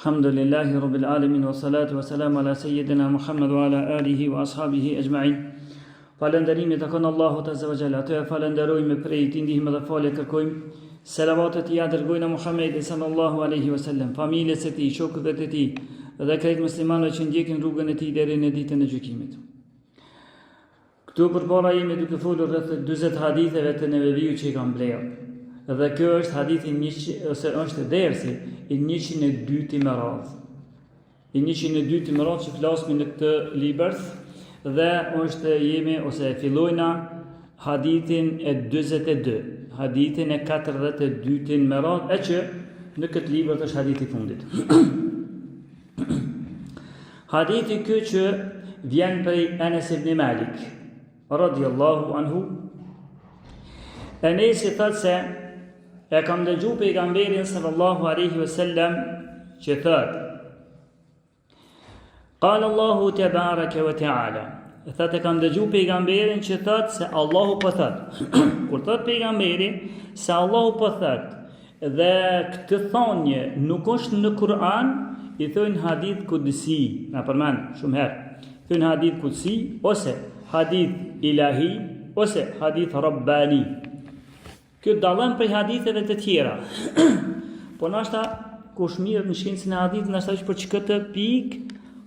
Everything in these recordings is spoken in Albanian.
Alhamdulillahi Rabbil Alamin wa salatu wa salam ala Sayyidina Muhammad wa ala alihi wa ashabihi ajma'in. Falënderimi takon Allahut Azza wa Jalla. Atë falenderojmë prej tij ndihmë dhe falë kërkojmë. Selavatet i dërgojnë Muhammedit sallallahu alaihi wasallam, familjes së tij, shokëve të tij dhe krejt muslimanëve që ndjekin rrugën e tij deri në ditën e gjykimit. Këtu përpara jemi duke folur rreth 40 haditheve të Neveviut që i kam blerë. Dhe kjo është hadithi është dersi i 102 me radhë. I 102 me radhë që flasim në këtë libër dhe fillojna hadithin e 42, hadithin e 42 me radhë, e që në këtë libër është hadithi fundit. Hadithi ky që vjen prej Anas ibn Malik radiyallahu anhu. Anas thot se e kam dëgju pejgamberin sallallahu alaihi wasallam që thot: Qala Allahu tebaraka wa taala. Thot e kam dëgju pejgamberin që thot se Allahu po thot. Kur thot pejgamberi se Allahu po thot dhe këtë thonje nuk është në Kur'an, i thojnë hadith kudsi, na përmend shumë herë. Thojnë hadith kudsi ose hadith ilahi ose hadith rabbani. Kjo dallon prej haditheve të tjera. Po nashta kush mirë në shkencën e hadithit, nashta që për këtë pikë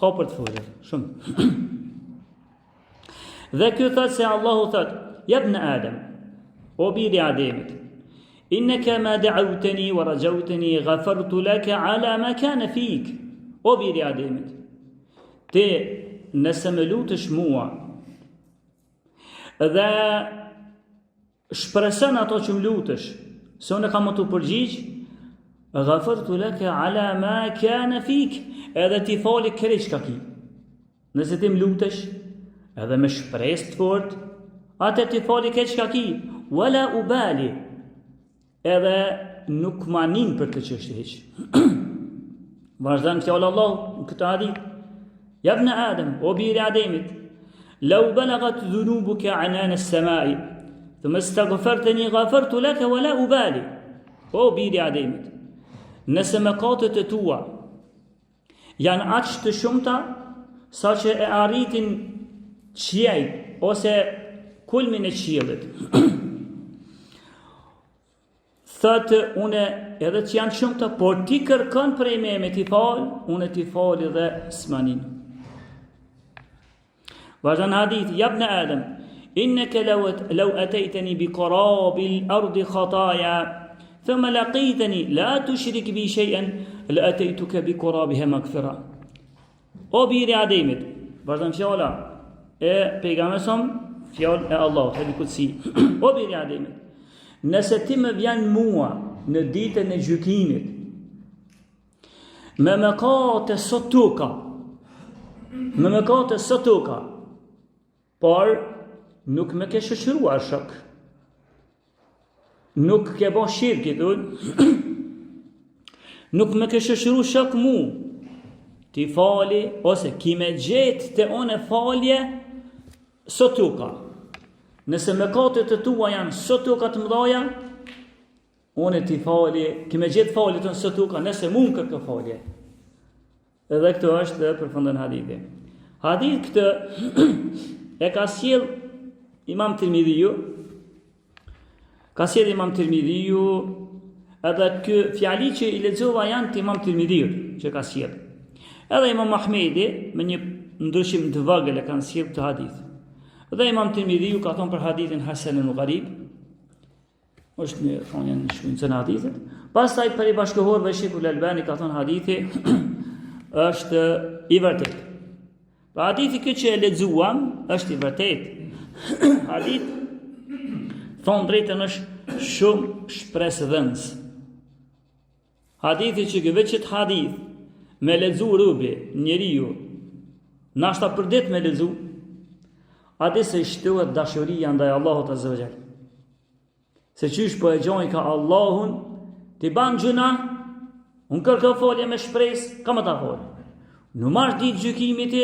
ka për të folur shumë. Dhe kjo thot se Allahu thot: "Ya ibn Adam, o biri Ademit, innaka ma da'awtani wa rajawtani ghafartu laka ala ma kana fik." O biri Ademit, ti nëse më lutesh mua dhe shpreson ato që më lutesh, se unë kam të përgjigj, ghafartu laka ala ma kana fik, edhe ti fali krejt çka ki. Nëse ti më lutesh edhe me shpresë të fortë, atë ti fali krejt çka ki, wala ubali, edhe nuk manin për këtë çështje hiç. Vazhdon fjalë Allahu në këtë hadith: "Ya ibn Adam, o biri Ademit, law balagat dhunubuka anan as-sama'i, thumma istaghfartani ghafartu laka wala ubali." O biri Ademit, nëse mëkatet e tua janë aq të shumta sa që e arritin qiell ose kulmin e qiellit, thotë unë edhe që janë shumta, por ti kërkon prej me ti fal, unë ti fal edhe s'manin. Vazhdon hadith: "Ya ibn Adam, innaka law ataytani bi qarabil ardi khataya, thumma laqitani la tushrik bi shay'an, la ataytuka bi qarabiha maghfira." O biri Ademit, vazhdon fjala e pejgamberit, fjalë e Allahut, hadith kutsi. O biri Ademit, nëse ti më vjen mua në ditën e gjykimit me mëkate sotuka, por nuk më ke shoqëruar shok, nuk ke bën shirk, nuk më ke shoqëruar shok mu, ti fali ose ki me gjetë të one falje sotuka. Nëse mëkatet e tua janë sotuka të mëdha, unë ti fali, ki me gjetë falje të në sotuka, nëse mund kërkë falje. Edhe këto është dhe përfundon hadithi. Hadith këtë e ka sjell Imam Tirmidhiu, edhe kë fjali që i lexova janë të Imam Tirmidhiut që ka sjell. Edhe Imam Ahmedi me një ndryshim të vogël e kanë sjell këtë hadith. Dhe Imam Tirmidhiu ka thonë për hadithin hasanun gharib, është një thonjë në shkencën e hadithit. Pastaj për i bashkëhorëve Sheikhul Albani ka thonë hadithi është i vërtet. Pa hadithi këtë që e lexuam është i vërtet. Hadith thonë drejtën është shumë shpresëdhënës. Hadithi që veçet hadith me lexu rubi njeriu, nashta për ditë me lexu, atë se shtohet dashuria ndaj Allahut Azza wa Jalla. Se qysh po e gjojnë ka Allahun, ti ban gjuna, unë kërkë folje me shpresë, ka më ta folje. Në marrë ditë gjykimit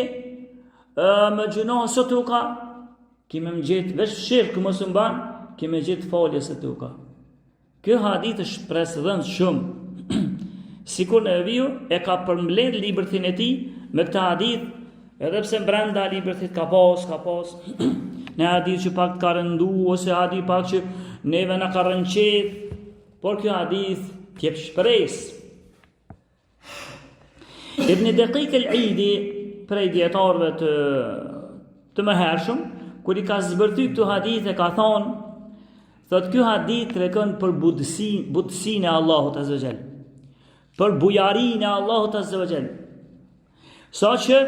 me gjuna së tuka, ki me më gjithë veç shirkë mësë mban, ki me gjithë folje së tuka. Kjo hadith është shpresëdhënës shumë. Sikur Neviu e ka përmbledh libërthin e tij me këtë hadith, edhe pse brenda libërthit ka pas në hadith që pak ka rëndu, ose hadith pak që neve na ka rënqedh, por kjo hadith t'jep shpresë. Ibn Daqiq al-Eidi, prej dietarëve të mëhershëm, kur i ka zbërthy këtu hadith e ka thonë, thot ky hadith tregon për butësinë e Allahut Azza wa Jall, për bujarinë e Allahut Azza wa Jall, saqë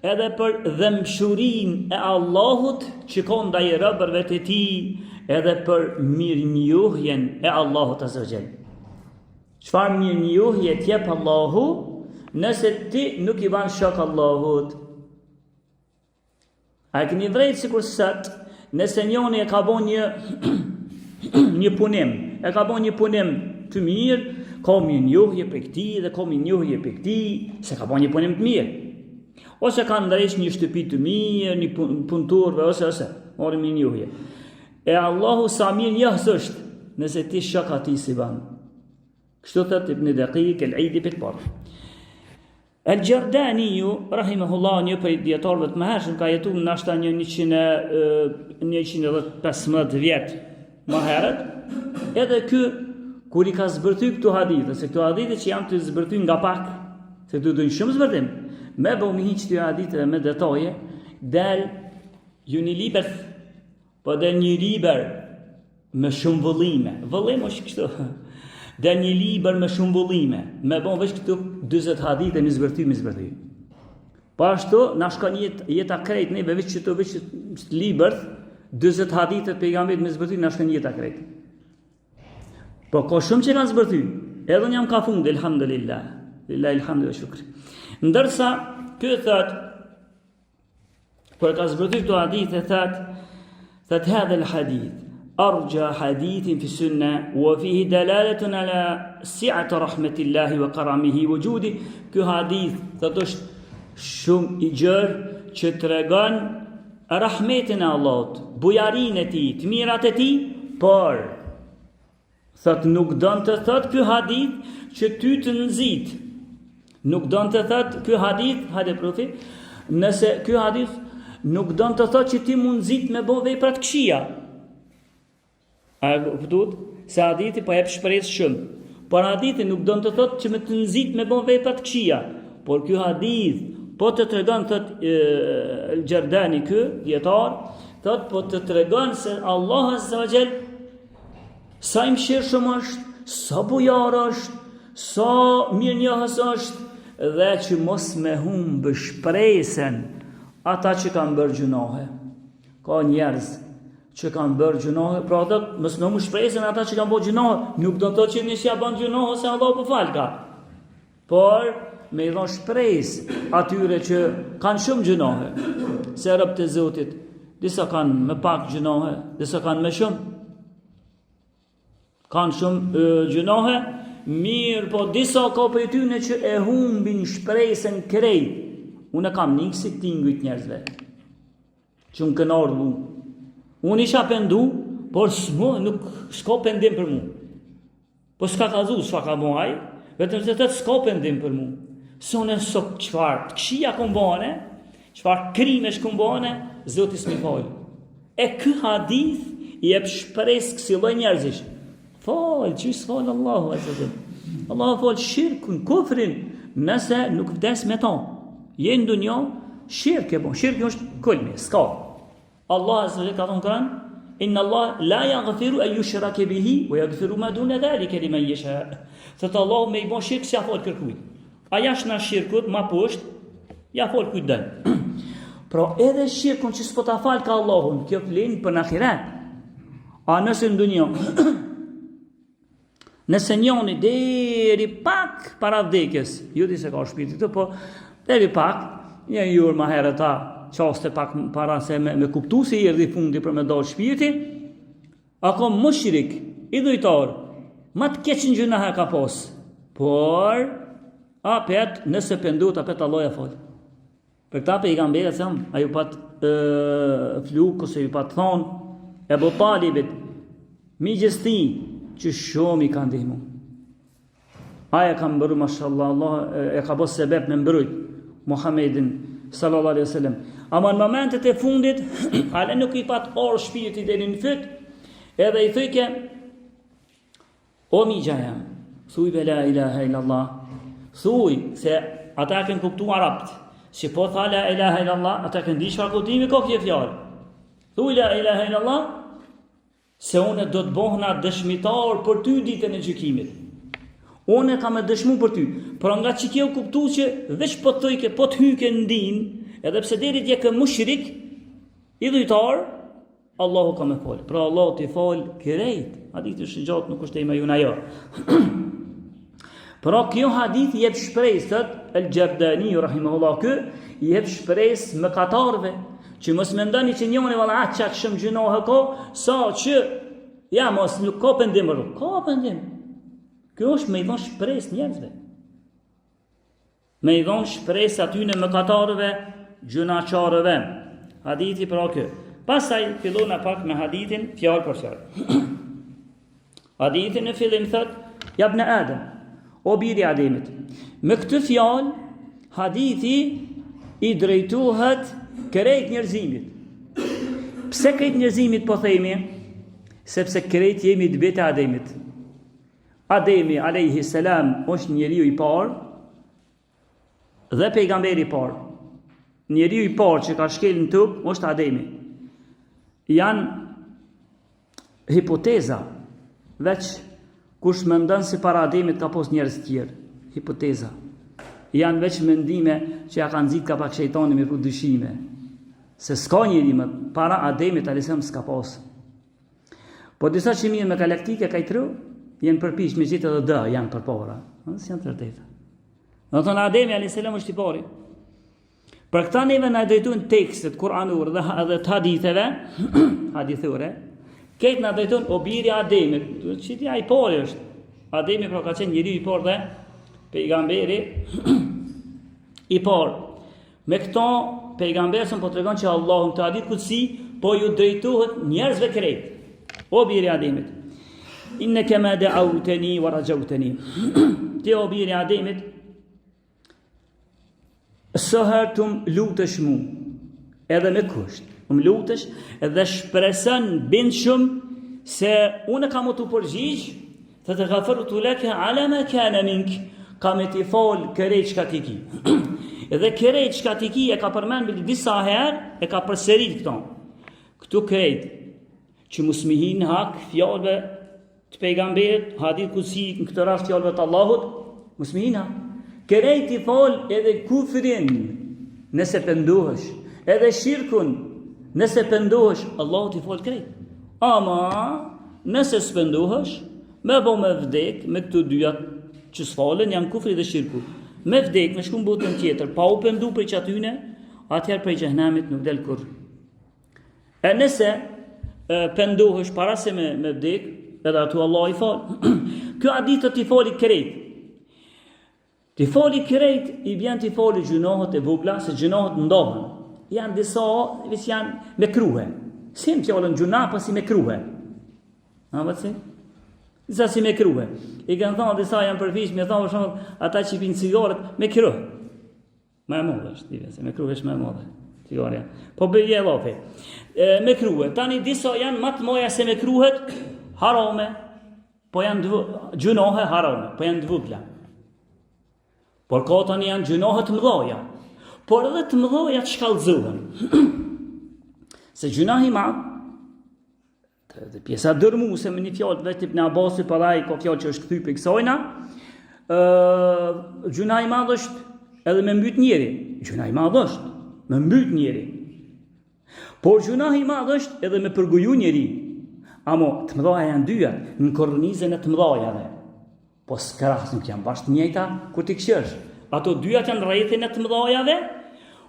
edhe për dhëmshurinë e Allahut që ka ndaj robërve të tij, edhe për mirënjohjen e Allahut Azza wa Jall. Çfarë mirënjohje t'jep Allahu nëse ti nuk i ban shok Allahut? A e keni drejt sikur sot, nëse njoni e ka bon një punim, të mirë, ka mirënjohje për këti dhe ka mirënjohje për këti, se ka bon një punim të mirë. Ose ka ndresh një shtëpi të mirë, një punëtorve, ose, mori mirënjohje. E Allahu sa mirënjohës është, nëse ti shok ati si ban. Kështu thot Ibn Daqiq al-Eidi për të parë. Al-Gjardaniu, rahimahullah, një prej dietarëve të mëhershëm, ka jetuar nashta një 115 vjet më herët, edhe ky kur i ka zbërthy këtu hadithe, se këtu hadithe që janë të zbërthy nga pak, se këtu dojnë shumë zbërtim, me bëmi hiq këtu hadithe me detaje, del ju një liber, po del një liber me shumë vëllime. Vëllim është kështu. Del një liber me shumë vëllime, me bon veç këtu 20 hadithe me zbërthy. Po ashtu, na shkon jeta krejt, ne veç këtu veç liber, 20 hadithe pejgamberit me zbërthy, na shkon jeta krejt. Po ka shumë që kanë zbërthy, edhe njëm ka fund, elhamdulillah. Lillahi alhamdu wa shukri. Ndërsa, kjo thot, për ka zbërthy këtu hadithe, thot hadha al-hadith أرجى حديث في السنة وفيه دلالة على سعة رحمة الله وكرمه وجوده. Ky hadith thot është shumë i gjerë që tregon rahmetin e Allahut, bujarinë e tij, të mirat e tij, por thot nuk don të thot ky hadith që ty të nxit. Nuk don të thot ky hadith, hajde profi, nëse ky hadith nuk don të thot që ti mund nxit me bë vepra të këqija. A e kuptuat? Se hadithi po jep shpresë shumë. Por hadithi nuk do të thotë që me të nxit me bën vepra të këqija. Por ky hadith po të tregon, thot Al-Gjardani, ky dietar, thot po të tregon se Allah Azza wa Jall sa i mëshirshëm është, sa bujar është, sa mirënjohës është, dhe që mos me humbë shpresën ata që kanë bërë gjunohe. Ka njerëz që kanë bërë gjunohe, pra thot, mos në më shpresën ata që kanë bërë gjunohe, nuk do të thotë që nisja bën gjunohe se Allah po fal ka. Por me i dhon shpresë atyre që kanë shumë gjunohe, se robët e Zotit, disa kanë me pak gjunohe, disa kanë me shumë. Kanë shumë gjunohe, mirë, po disa ka për tyne që e humbin shpresën krejt. Unë kam një kësi tingujt njerëzve, që unë kënë ardhë. Unë isha pendu, por nuk s'ka pendim për mu. Po s'ka kazu, s'fa ka muaj, vetëm se të s'ka pendim për mu. Sone sot qëfar të këshia këmbane, qëfar krime shkëmbane, Zotis mi falë. E ky hadith i e shpres kësilloj njerëzish. Falë, që s'falë Allahu azza. Allahu falë shirkun, kufrin, nëse nuk vdes me ta. Jenë dunjo, shirkë e bon, shirkë është kulmi, s'ka. Allah azza wa jalla ka thonë Kur'an, inna Allah la yaghfiru an yushraka bihi wa yaghfiru ma duna dhalika liman yasha. Thot Allah me i bon shirk si afol kërkujt. A jash na shirkut ma poshtë, ja fol kujt dën. Pra edhe shirkun që s'po ta fal ka Allahun, kjo flen për në ahiret. A nëse në dunjo, nëse njoni deri pak para vdekjes, ju di se ka shpirti të, po deri pak, një jurë ma herë ta, qaste pak para se me kuptu se i erdi fundi për me dalë shpirti, a ka mushrik, idhujtar, ma të keqin gjunahe ka pos, por, apet, nëse pendut, apet Allah e falë. Për këta pejgamberi se a ju pat fluk, ose ju pat thonë, Ebu Talibit, mi gjesti, që shumë i kanë ndihmu. Aja ka mbëru, mashallah, Allah e ka bërë sebeb me mbrojt Muhammedin sallallahu alaihi wasallam. Ama në momentet e fundit, ale nuk I pat orë shpirti deri në fyt, edhe I thyke, o mi gjaja, thuj be la ilaha illallah, thuj se ata kanë kuptu arabt, që po tha la ilaha illallah, ata kanë di çfarë kuptimi ka kjo fjalë. Thuj la ilaha illallah, se unë do të bëhna dëshmitar për ty ditën e gjykimit. Unë kam e dëshmu për ty, por nga që kjo kuptu që veç po të thujke, po të hyke në din, edhe pse deri dje ke mushrik, I dhujtar, Allahu ka me fol. Pra Allahu t'i fol krejt. Hadithi është gjatë, nuk është e me juna jo. Pra kjo hadith jep shpresë, thot El Gjerdani, rahimahullah, kë jep shpresë mëkatarëve, që mos mendoni që njëri valla atë çak shumë gjunohe ka, sa që ja mos nuk ka pendim, ka pendim. Kjo është me I dhon shpresë njerëzve. Me I dhon shpresë atyne mëkatarëve, gjunaqarëve. Hadithi pra kë. Pastaj fillon pak me hadithin fjalë për fjalë. Hadithin në fillim thot, ja ibn Adam, o biri Ademit. Me këtë fjalë, hadithi I drejtohet krejt njerëzimit. Pse krejt njerëzimit po themi? Sepse krejt jemi të bitë Ademit. Ademi alayhi salam është njeriu I parë dhe pejgamberi I parë. Njeriu I parë që ka shkel në tokë është Ademi. Janë hipoteza, veç kush mendon se para Ademit ka pas njerëz të tjerë. Hipoteza. Janë veç mendime që ja kanë nxit ka pak shejtani me dyshime. Se s'ka njeri më para Ademit alayhis s'ka pas. Po disa që mirë me galaktike ka I tru, janë përpish me gjithë edhe dë, janë për para. Nësë janë të vërteta. Në thonë Ademi a.s. është I pari. Për këta neve në drejtojnë tekstet Kur'anur dhe të haditheve, hadithore, ketë në drejtojnë o biri Ademit, që tja I pari është. Ademi pra ka qenë njeri I parë dhe pejgamberi I parë. Me këto pejgamberën po tregon që Allahu të hadith kutsi po ju drejtohet njerëzve krejt. O biri Ademit, inneke ma da'awtani wa rajautani. Ti o biri Ademit, sëher të më lutesh mu, edhe me kusht, më lutesh edhe shpresën bindshëm se unë kam të përgjigj, të të ghafaru të leke ala ma kana mink, kam e t'i fal kërejt shka t'i ki. Edhe kërejt shka t'i ki e ka përmen me disa herë, e ka përserit këto. Këtu kërejt, që musmihin hak fjallëve të pejgamberit, hadith kutsi në këtë rast fjallëve të Allahut, musmihin hak. Kërejt I fal edhe kufrin nëse pendohesh, edhe shirkun nëse pendohesh, Allahut I fal krejt. Ama nëse s'pendohesh, me bo me vdek, me këtu dyja që s'falen janë kufri dhe shirku. Me vdek, me shku në botën tjetër, pa u pendu për që atyne, atëherë për xhehenamit nuk del kur. E nëse pendohesh para se me vdek, edhe atu Allah I fal. Kjo hadith t'i fali krejt. T'i fali krejt I bjen t'i fali gjunohet e vogla, se gjunohet ndohen. Janë disa, vis janë me kruhe. Si në fjallën gjuna, pa si me kruhe. A vëtë si? Disa si me kruhe. I kanë thonë, disa janë përfish, me thonë, shumë, ata që I pinë cigaret, me kruhe. Me modhe është, se me kruhe është me modhe. Cigaria. Po bëje lofe. Me kruhe. Tani disa janë matë moja se me kruhet, harame, po janë gjunohe harame, po janë dvugla. Por ka tani janë gjunohe të mëdhaja, por edhe të mëdhaja të shkallëzohen. Se gjunahi ma, dhe pjesa dërmu, se me një fjallë të vetë Ibn Abasi, paraj, ka fjallë që është këthy për kësajna, gjunahi ma është edhe me mbyt njeri. Gjunahi ma është me mbyt njeri. Por gjunahi ma është edhe me përgoju njeri. Amo, të mëdhaja janë dyja, në kornizën e të mëdhajave. Po s'krahas nuk janë bashkë njëjta, kur t'i këshësh. Ato dyjat janë rrethin e të mëdhajave,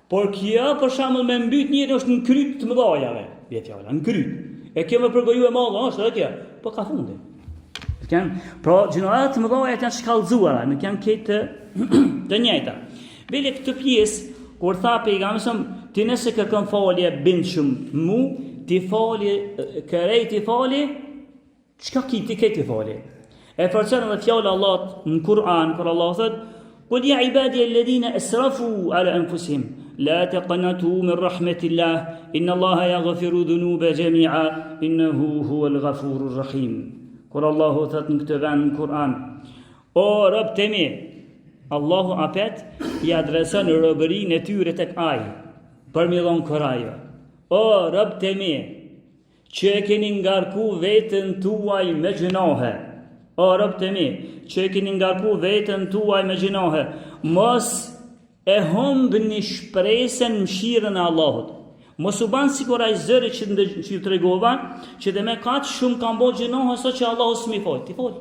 por kjo për shembull me mbyt njëri është në kryt të mëdhajave. Bie fjala, në kryt. E kjo me përgoju e madhe është edhe kjo. Po ka fundi. Pra, gjinorat të mëdhajat janë shkallëzuara, nuk janë këtë të njëjta. Bile këtë pjesë, kur tha pejgamberi, ti nëse kërkon falje bindshëm mu, ti falje, kërejt I falje, çka ki ti këtë falje? E forcon edhe fjala e Allahut në Kur'an, kur Allah thot: "Qul ya ibadi alladhina asrafu ala anfusihim la taqnatu min rahmatillah inna Allaha yaghfiru dhunuba jami'a innahu huwal ghafurur rahim." Kur Allahu thot në këtë vend në Kur'an: "O robët e mi", Allahu apet i adreson robërinë e tyre tek Ai, për mi dhon kurajo. O robët e mi, që e keni ngarku veten tuaj me gjinohe. O robët e mi, që e keni ngarku veten tuaj me gjinohe, mos e humbni shpresën mëshirën e Allahut. Mos u ban sikur ai zëri që ju tregova, që dhe me kaq shumë kanë bërë gjinohe sa që Allahu s'mi fal. Ti fal.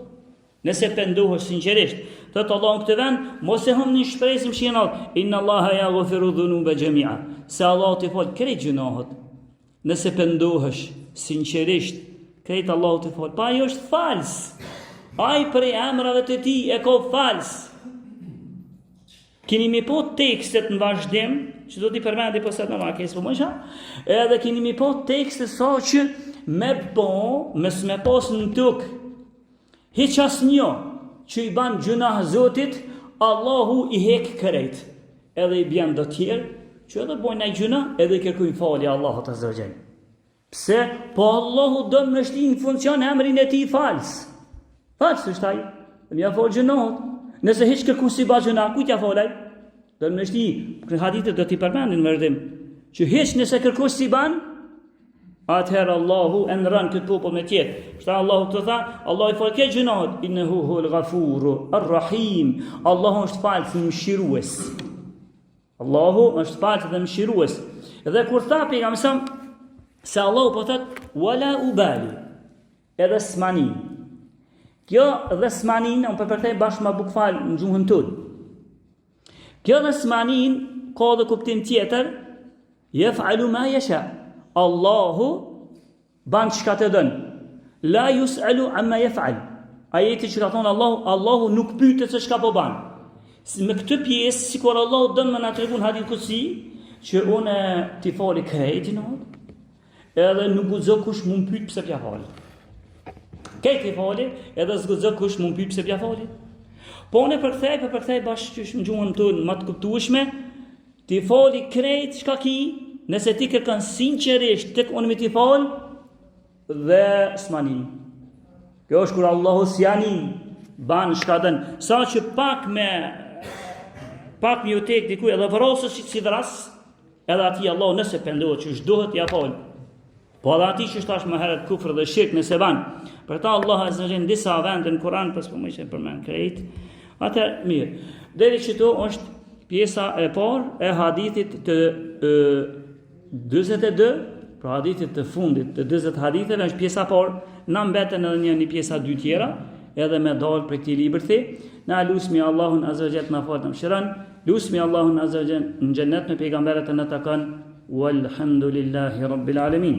Nëse pendohesh sinqerisht, thot Allahu në këtë vend, mos e humbni shpresën mëshirën e Allahut. Inna Allaha yaghfiru dhunuba jami'a. Se Allahu ti fal krejt gjinohet. Nëse pendohesh sinqerisht, krejt Allahu ti fal. Pa ajo është fals. Ai për emrave të tij e ka fals. Keni mi po tekstet në vazhdim, që do t'i përmendi po sot në markes po mësha, edhe keni mi po tekstet sa që me pas në tuk, hiq asnjë që i ban gjunah Zotit, Allahu i hek krejt. Edhe i bjen do tjerë, që edhe bojnë ai gjunah, edhe i kërkojnë falje Allahut azza wa jall. Pse? Po Allahu do me shti në funksion emrin e tij fals. Fals është ai. Dhe mja falë gjënohet. Nëse hiç kërku si ba gjëna, ku t'ja falaj? Dhe në shti, këtë haditët do t'i përmendin në vërdim, që hiç nëse kërku si ban, atëherë Allahu e nëran këtë popull me tjetë. Shta Allahu të tha, Allahu i falë ke gjënohet, innehu huwal ghafuru, ar-rahim. Allahu është falës në mëshirues. Allahu është falës dhe mëshirues. Dhe kur tha pejgamberi se Allahu po thot, wala ubali, edhe s'mani. Kjo dhe s'manin, unë përpërtej bashkë ma bukfal në gjuhën tënë. Kjo dhe s'manin, ka dhe kuptim tjetër, yef'alu ma yasha. Allahu ban çka të dën. La yus'alu amma yef'al. Ajeti që ka thonë Allahu nuk pyetet se çka po ban. Me këtë pjesë, sikur Allahu dën më na tregon hadith kutsi, që unë t'i fali krejtin, edhe nuk guxo kush mund pyet pse t'ja fali. Kejt i fali, edhe s'guxo kush mund pyet pse t'ja fali. Po unë përkthej bashkë që në gjuhën tonë më të kuptueshme, t'i fali krejt çka ki, nëse ti kërkon sinqerisht tek unë me t'i fal dhe s'mani. Kjo është kur Allahu s'jani ban çka dën, sa që pak me u tek dikuj edhe vrasës si vras, edhe ati Allah nëse pendohet që shdohet ja fal. Po edhe ati që shtash më herët kufër dhe shirk nëse ban. Për ta Allah azza në disa vende në Kur'an, pas po më ishe përmend krejt. Atë mirë. Deri që to është pjesa e parë e hadithit të 42, pra hadithit të fundit të 40 haditheve është pjesa parë, na mbeten edhe një pjesa dy tjera, edhe me dalë për këtij libri. Na lusmi Allahun azza wa jalla na fal të mëshiron. Lusmi Allahun azza wa jalla në xhennet me pejgamberët e na takon. Walhamdulillahi rabbil alamin.